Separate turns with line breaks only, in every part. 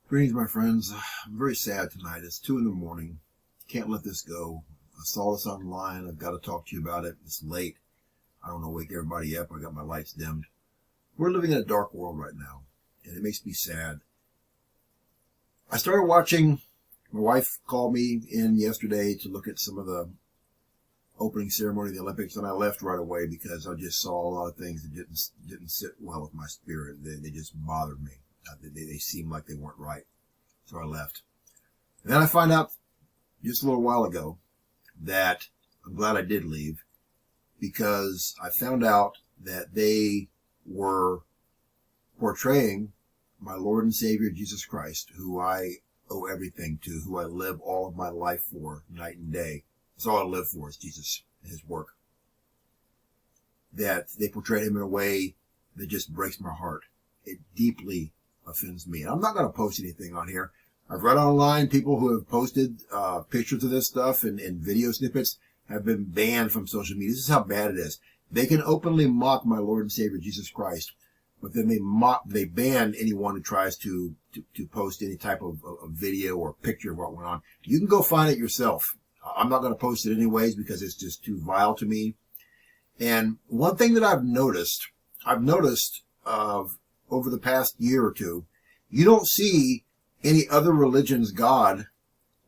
Greetings, my friends. I'm very sad tonight. It's 2 in the morning. Can't let this go. I saw this online. I've got to talk to you about it. It's late. I don't want to wake everybody up. I got my lights dimmed. We're living in a dark world right now, and it makes me sad. I started watching. My wife called me in yesterday to look at some of the opening ceremony of the Olympics, and I left right away because I just saw a lot of things that didn't sit well with my spirit. They just bothered me. They seemed like they weren't right. So I left. And then I find out just a little while ago that I'm glad I did leave, because I found out that they were portraying my Lord and Savior Jesus Christ, who I owe everything to, who I live all of my life for, night and day. That's all I live for, is Jesus and his work. That they portrayed him in a way that just breaks my heart. It deeply offends me. And I'm not going to post anything on here. I've read online people who have posted pictures of this stuff and video snippets have been banned from social media. This is how bad it is. They can openly mock my Lord and Savior Jesus Christ, but then they ban anyone who tries to post any type of video or picture of what went on. You can go find it yourself. I'm not going to post it anyways because it's just too vile to me. And one thing that I've noticed over the past year or two, you don't see any other religion's God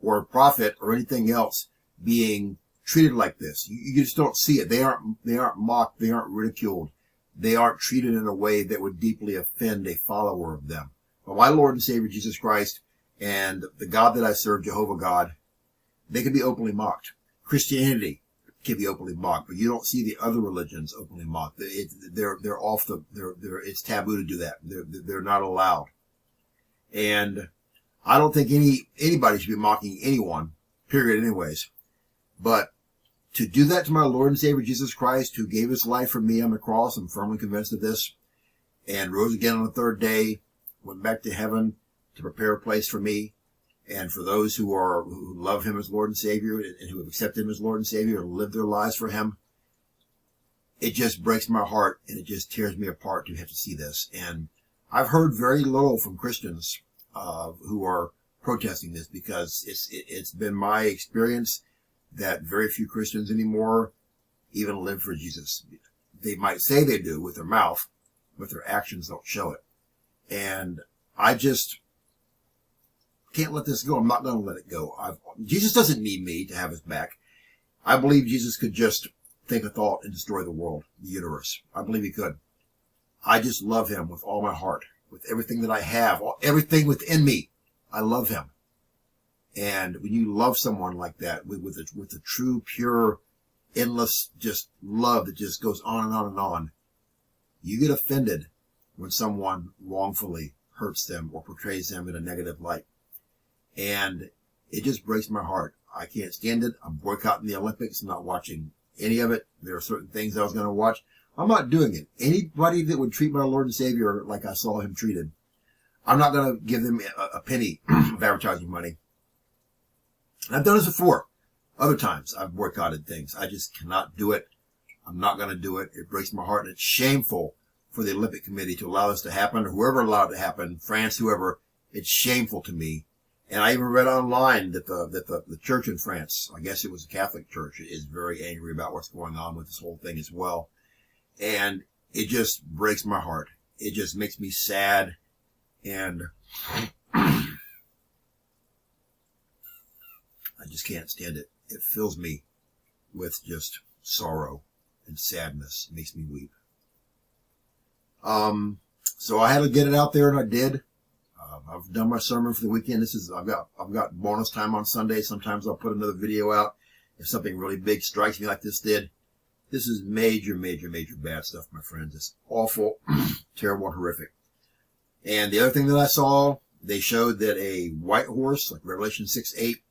or prophet or anything else being treated like this. You just don't see it. They aren't mocked. They aren't ridiculed. They aren't treated in a way that would deeply offend a follower of them. But my Lord and Savior Jesus Christ and the God that I serve, Jehovah God, they can be openly mocked. Christianity can be openly mocked, but you don't see the other religions openly mocked. They're off the, it's taboo to do that. They're not allowed. And I don't think anybody should be mocking anyone, period, anyways. But to do that to my Lord and Savior Jesus Christ, who gave his life for me on the cross, I'm firmly convinced of this, and rose again on the third day, went back to heaven to prepare a place for me, and for those who love him as Lord and Savior and who have accepted him as Lord and Savior and lived their lives for him, it just breaks my heart and it just tears me apart to have to see this. And I've heard very little from Christians who are protesting this, because it's been my experience that very few Christians anymore even live for Jesus. They might say they do with their mouth, but their actions don't show it. And I just can't let this go. I'm not going to let it go. Jesus doesn't need me to have his back. I believe Jesus could just think a thought and destroy the world, the universe. I believe he could. I just love him with all my heart, with everything that I have, everything within me. I love him. And when you love someone like that, with a true, pure, endless just love that just goes on and on and on, you get offended when someone wrongfully hurts them or portrays them in a negative light. And it just breaks my heart. I can't stand it. I'm boycotting the Olympics. I'm not watching any of it. There are certain things I was going to watch. I'm not doing it. Anybody that would treat my Lord and Savior like I saw him treated, I'm not going to give them a penny of advertising money. And I've done this before. Other times I've boycotted things. I just cannot do it. I'm not going to do it. It breaks my heart, and it's shameful for the Olympic Committee to allow this to happen, or whoever allowed it to happen, France, whoever. It's shameful to me. And I even read online that the church in France, I guess it was a Catholic church, is very angry about what's going on with this whole thing as well. And it just breaks my heart. It just makes me sad. And I just can't stand it. It fills me with just sorrow and sadness. It makes me weep. So I had to get it out there, and I did. I've done my sermon for the weekend. I've got bonus time on Sunday. Sometimes I'll put another video out if something really big strikes me like this did. This is major, major, major bad stuff, my friends. It's awful, terrible, and horrific. And the other thing that I saw, they showed that a white horse, like Revelation 6:8,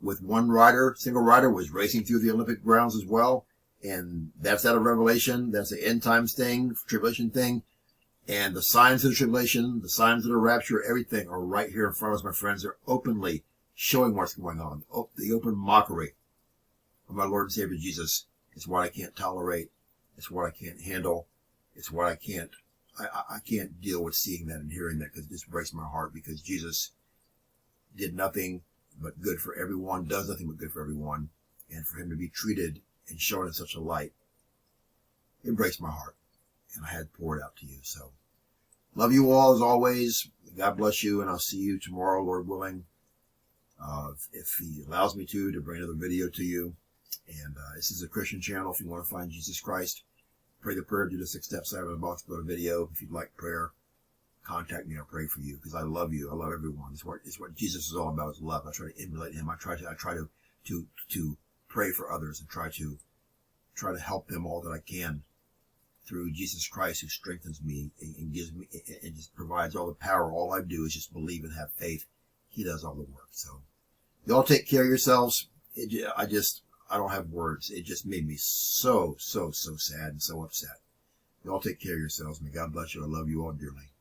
with one rider, single rider, was racing through the Olympic grounds as well. And that's out of Revelation. That's an end times thing, tribulation thing. And the signs of the tribulation, the signs of the rapture, everything are right here in front of us, my friends. They're openly showing what's going on. The open mockery of my Lord and Savior Jesus is what I can't tolerate. It's what I can't handle. It's what I can't deal with seeing that and hearing that, because it just breaks my heart, because Jesus did nothing but good for everyone, does nothing but good for everyone, and for him to be treated and shown in such a light, it breaks my heart, and I had to pour it out to you. So, love you all as always. God bless you, and I'll see you tomorrow, Lord willing, if he allows me to bring another video to you. And this is a Christian channel. If you want to find Jesus Christ, pray the prayer, do the 6 steps I have in the box below the video. If you'd like prayer, contact me. I'll pray for you, because I love you. I love everyone. It's what Jesus is all about, is love. I try to emulate him. I try to pray for others and try to help them all that I can through Jesus Christ, who strengthens me and gives me and just provides all the power. All I do is just believe and have faith. He does all the work. So y'all take care of yourselves. I don't have words. It just made me so sad and so upset. Y'all take care of yourselves. May God bless you. I love you all dearly.